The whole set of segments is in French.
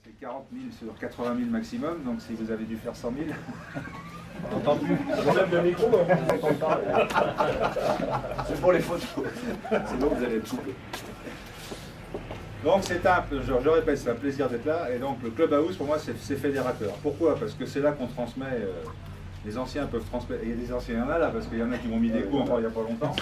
C'est 40 000 sur 80 000 maximum, donc si vous avez dû faire 100 000... On n'entend plus. J'enlève le micro, on entend pas. C'est pour les photos. Sinon vous allez être coupé. Donc je répète, c'est un plaisir d'être là. Et donc le Clubhouse, pour moi, c'est fédérateur. Pourquoi? Parce que c'est là qu'on transmet... les anciens peuvent transmettre. Il y a des anciens, il y en a là, parce qu'il y en a qui m'ont mis des coups encore il n'y a pas longtemps.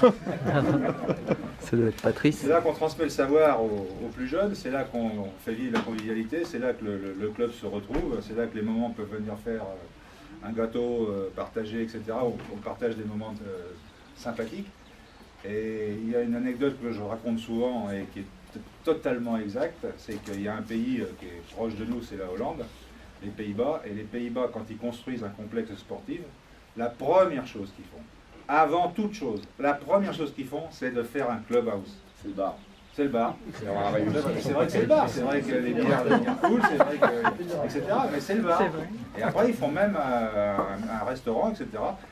Ça doit être Patrice. C'est là qu'on transmet le savoir aux plus jeunes, c'est là qu'on fait vivre la convivialité, c'est là que le club se retrouve, c'est là que les moments peuvent venir faire un gâteau, partager, etc. On partage des moments sympathiques. Et il y a une anecdote que je raconte souvent et qui est totalement exacte, c'est qu'il y a un pays qui est proche de nous, c'est la Hollande, les Pays-Bas, et les Pays-Bas, quand ils construisent un complexe sportif, la première chose qu'ils font, avant toute chose, la première chose qu'ils font, c'est de faire un clubhouse. C'est le bar. C'est le bar. C'est vrai que c'est le bar, c'est vrai que les bières deviennent cool, c'est vrai que, etc. Mais c'est le bar. Et après, ils font même un restaurant, etc.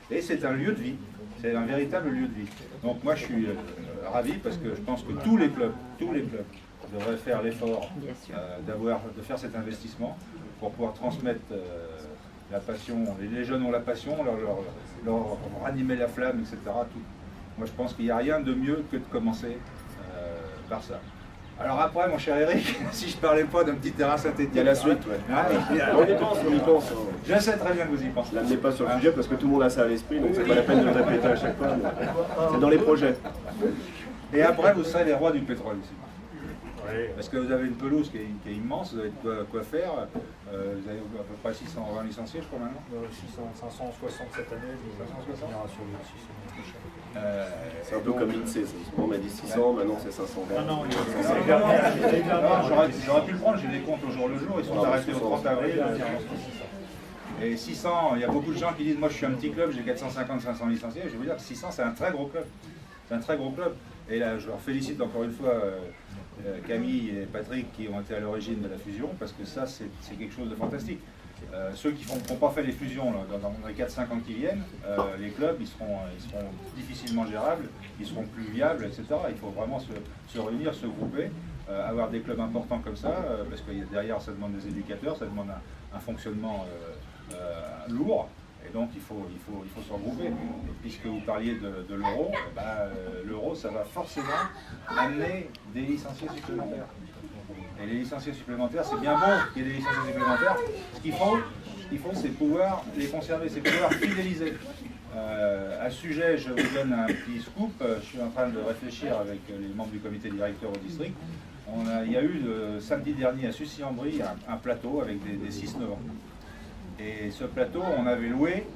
Et c'est un lieu de vie. C'est un véritable lieu de vie. Donc moi, je suis ravi parce que je pense que tous les clubs devraient faire l'effort de faire cet investissement pour pouvoir transmettre la passion. Les jeunes ont la passion, leur ranimer la flamme, etc. Tout. Moi, je pense qu'il n'y a rien de mieux que de commencer par ça. Alors après, mon cher Eric, si je ne parlais pas d'un petit terrain synthétique... Il y a la suite, ouais. On y pense. Je sais très bien que vous y pensez. L'amenez pas sur le sujet parce que tout le monde a ça à l'esprit, donc c'est pas la peine de le répéter à chaque fois. C'est dans les projets. Et après, vous serez les rois du pétrole ici. Parce que vous avez une pelouse qui est immense, vous avez quoi faire. Vous avez à peu près 620 licenciés, je crois maintenant. 560 cette année, 560 sur le 6 c'est un peu comme l'INSEE, on m'a dit 600, maintenant c'est 520. Non, j'aurais pu le prendre, j'ai des comptes au jour le jour, ils sont arrêtés au 30 avril. Et 600, il y a beaucoup de gens qui disent, moi je suis un petit club, j'ai 450-500 licenciés. Je vais vous dire que 600 c'est un très gros club. C'est un très gros club. Et là, je leur félicite encore une fois Camille et Patrick qui ont été à l'origine de la fusion, parce que ça c'est quelque chose de fantastique. Ceux qui n'ont pas fait les fusions là, dans les 4-5 ans qui viennent, les clubs ils seront difficilement gérables, ils seront plus viables, etc. Il faut vraiment se réunir, se grouper, avoir des clubs importants comme ça, parce que derrière ça demande des éducateurs, ça demande un fonctionnement lourd, et donc il faut se regrouper. Et puisque vous parliez de l'euro, l'euro ça va forcément amener des licenciés supplémentaires. Et les licenciés supplémentaires, c'est bien bon qu'il y ait des licenciés supplémentaires. Ce qu'il faut, c'est pouvoir les conserver, c'est pouvoir fidéliser. À ce sujet, je vous donne un petit scoop. Je suis en train de réfléchir avec les membres du comité directeur au district. Il y a eu samedi dernier à Sucy-en-Brie un plateau avec des 6-9 ans. Et ce plateau, on avait loué,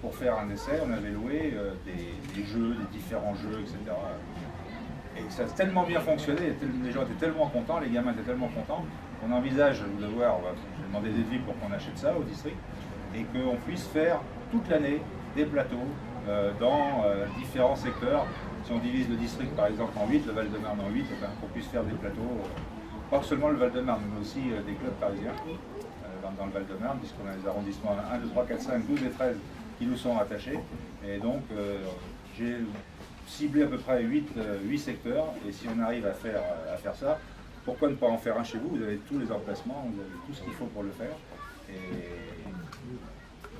pour faire un essai, on avait loué des jeux, des différents jeux, etc. Et ça a tellement bien fonctionné, les gens étaient tellement contents, les gamins étaient tellement contents, qu'on envisage de voir, on va demander des devis pour qu'on achète ça au district, et qu'on puisse faire toute l'année des plateaux dans différents secteurs. Si on divise le district par exemple en 8, le Val-de-Marne en 8, qu'on puisse faire des plateaux, pas seulement le Val-de-Marne, mais aussi des clubs parisiens dans le Val-de-Marne, puisqu'on a les arrondissements 1, 2, 3, 4, 5, 12 et 13 qui nous sont rattachés. Et donc j'ai ciblé à peu près 8 secteurs, et si on arrive à faire ça, pourquoi ne pas en faire un chez vous? Vous avez tous les emplacements, vous avez tout ce qu'il faut pour le faire, et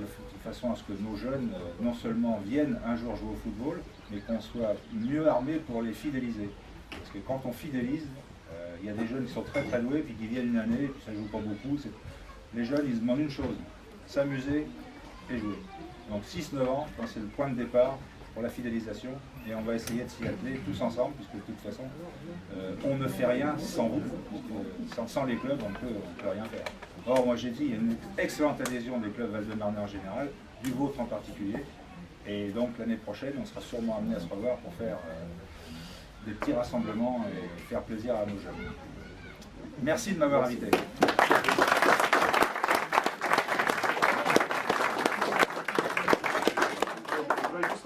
de façon à ce que nos jeunes non seulement viennent un jour jouer au football, mais qu'on soit mieux armés pour les fidéliser. Parce que quand on fidélise, il y a des jeunes qui sont très très doués, puis qui viennent une année, puis ça ne joue pas beaucoup. Les jeunes, ils se demandent une chose, s'amuser et jouer. Donc 6-9 ans, c'est le point de départ pour la fidélisation, et on va essayer de s'y atteler tous ensemble, puisque de toute façon, on ne fait rien sans vous, sans les clubs, on ne peut rien faire. Or, moi j'ai dit, il y a une excellente adhésion des clubs Val-de-Marne en général, du vôtre en particulier, et donc l'année prochaine, on sera sûrement amené à se revoir pour faire des petits rassemblements et faire plaisir à nos jeunes. Merci de m'avoir invité.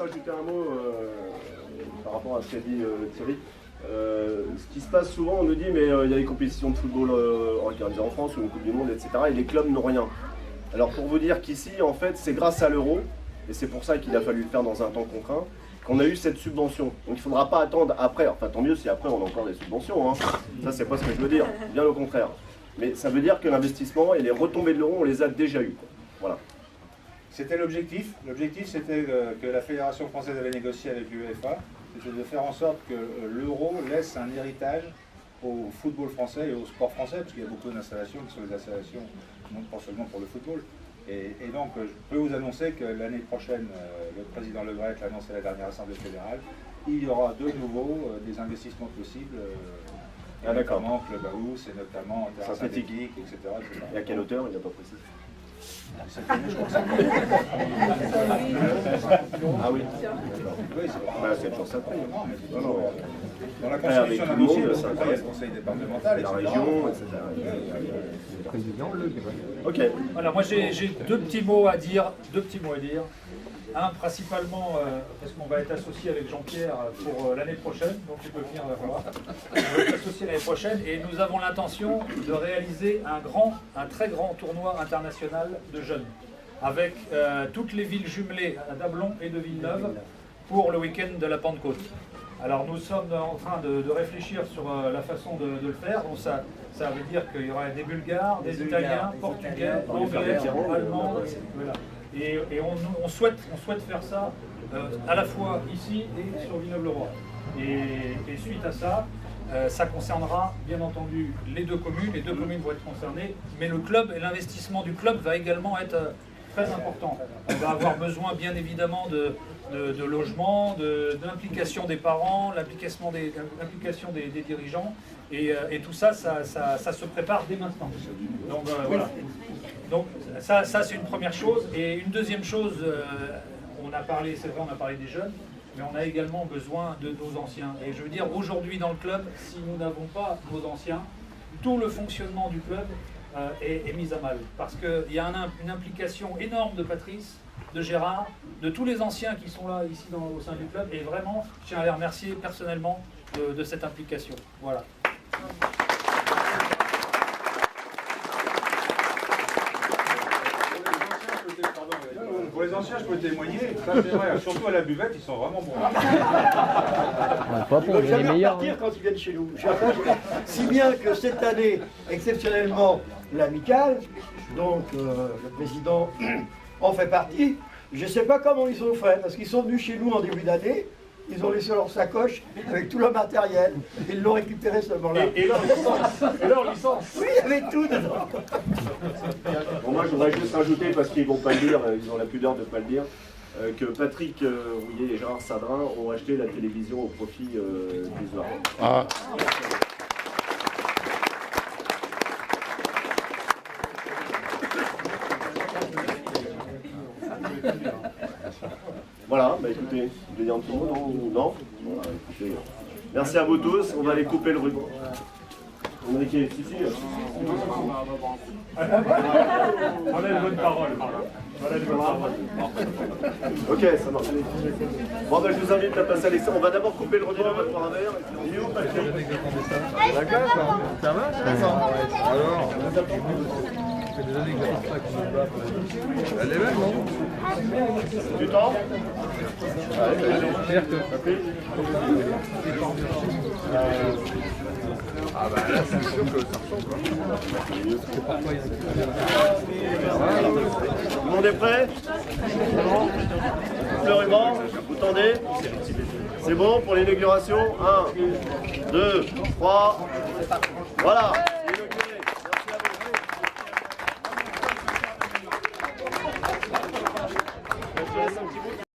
Ajouter un mot par rapport à ce qu'a dit Thierry. Ce qui se passe souvent, on nous dit mais il y a des compétitions de football organisées en France ou une Coupe du Monde, etc. et les clubs n'ont rien. Alors pour vous dire qu'ici, en fait, c'est grâce à l'euro, et c'est pour ça qu'il a fallu le faire dans un temps contraint, qu'on a eu cette subvention. Donc il ne faudra pas attendre après, enfin tant mieux si après on a encore des subventions, hein. Ça c'est pas ce que je veux dire, bien au contraire. Mais ça veut dire que l'investissement et les retombées de l'euro, on les a déjà eues. Voilà. C'était l'objectif. L'objectif, c'était que la Fédération française avait négocié avec l'UEFA, c'était de faire en sorte que l'euro laisse un héritage au football français et au sport français, parce qu'il y a beaucoup d'installations qui sont des installations non pas seulement pour le football. Et donc, je peux vous annoncer que l'année prochaine, le président Le Gret l'a annoncé à la dernière Assemblée fédérale, il y aura de nouveau des investissements possibles, notamment Club House et notamment terrain synthétique, etc., etc. Et à quelle hauteur, il n'a pas précisé. Ah oui. Oui, c'est toujours ça. Dans la constitution d'un dossier, il y a le conseil départemental, la région, etc. Ok. Voilà, moi j'ai deux petits mots à dire. Un, principalement, parce qu'on va être associé avec Jean-Pierre pour l'année prochaine, donc tu peux venir la voir. On va être associé l'année prochaine et nous avons l'intention de réaliser un très grand tournoi international de jeunes, avec toutes les villes jumelées d'Ablon et de Villeneuve pour le week-end de la Pentecôte. Alors nous sommes en train de réfléchir sur la façon de le faire. Donc ça veut dire qu'il y aura des Bulgares, des Italiens, Portugais, Anglais, Allemands, voilà. Et on souhaite faire ça à la fois ici et sur Villeneuve-le-Roi. Et suite à ça, ça concernera bien entendu les deux communes. Les deux communes vont être concernées, mais le club et l'investissement du club va également être très important. On va avoir besoin bien évidemment de logement, de l'implication des parents, l'implication des dirigeants, et tout ça, ça se prépare dès maintenant. Donc voilà. Donc ça c'est une première chose. Et une deuxième chose, on a parlé des jeunes, mais on a également besoin de nos anciens. Et je veux dire, aujourd'hui dans le club, si nous n'avons pas nos anciens, tout le fonctionnement du club est mis à mal. Parce qu'il y a une implication énorme de Patrice, de Gérard, de tous les anciens qui sont là ici au sein du club. Et vraiment, je tiens à les remercier personnellement de cette implication. Voilà. Pour les anciens, je peux témoigner, ça c'est vrai, surtout à la buvette, ils sont vraiment bons. Pas pour les meilleurs. Partir quand ils viennent chez nous. Si bien que cette année, exceptionnellement, l'amicale, donc le président en fait partie. Je ne sais pas comment ils ont fait, parce qu'ils sont venus chez nous en début d'année, ils ont laissé leur sacoche avec tout leur matériel, ils l'ont récupéré seulement là. Et leur licence. Oui, il y avait tout dedans. Bon, moi, je voudrais juste rajouter, parce qu'ils ne vont pas le dire, ils ont la pudeur de ne pas le dire, que Patrick Rouillet et Gérard Sadrin ont acheté la télévision au profit des Noirs. Ah. Voilà, bah écoutez, vous voulez dire un petit mot, non? Bon, écoutez, merci à vous tous, on va aller couper le ruban. Enrique, si. Voilà une bonne parole. Ok, ça marche. Bon, ben, je vous invite à passer à l'extérieur. On va d'abord couper le ruban, on va prendre un verre. Il est où, Patrick? Ça va? Alors, ça fait des années que j'attends ça qu'on me bat. Elle est belle, non? Du temps? C'est-à-dire que... Ah bah là, c'est sûr que ça ressemble. Tout le monde est prêt? Le ruban, vous tendez? C'est bon pour l'inauguration? 1, 2, 3, voilà.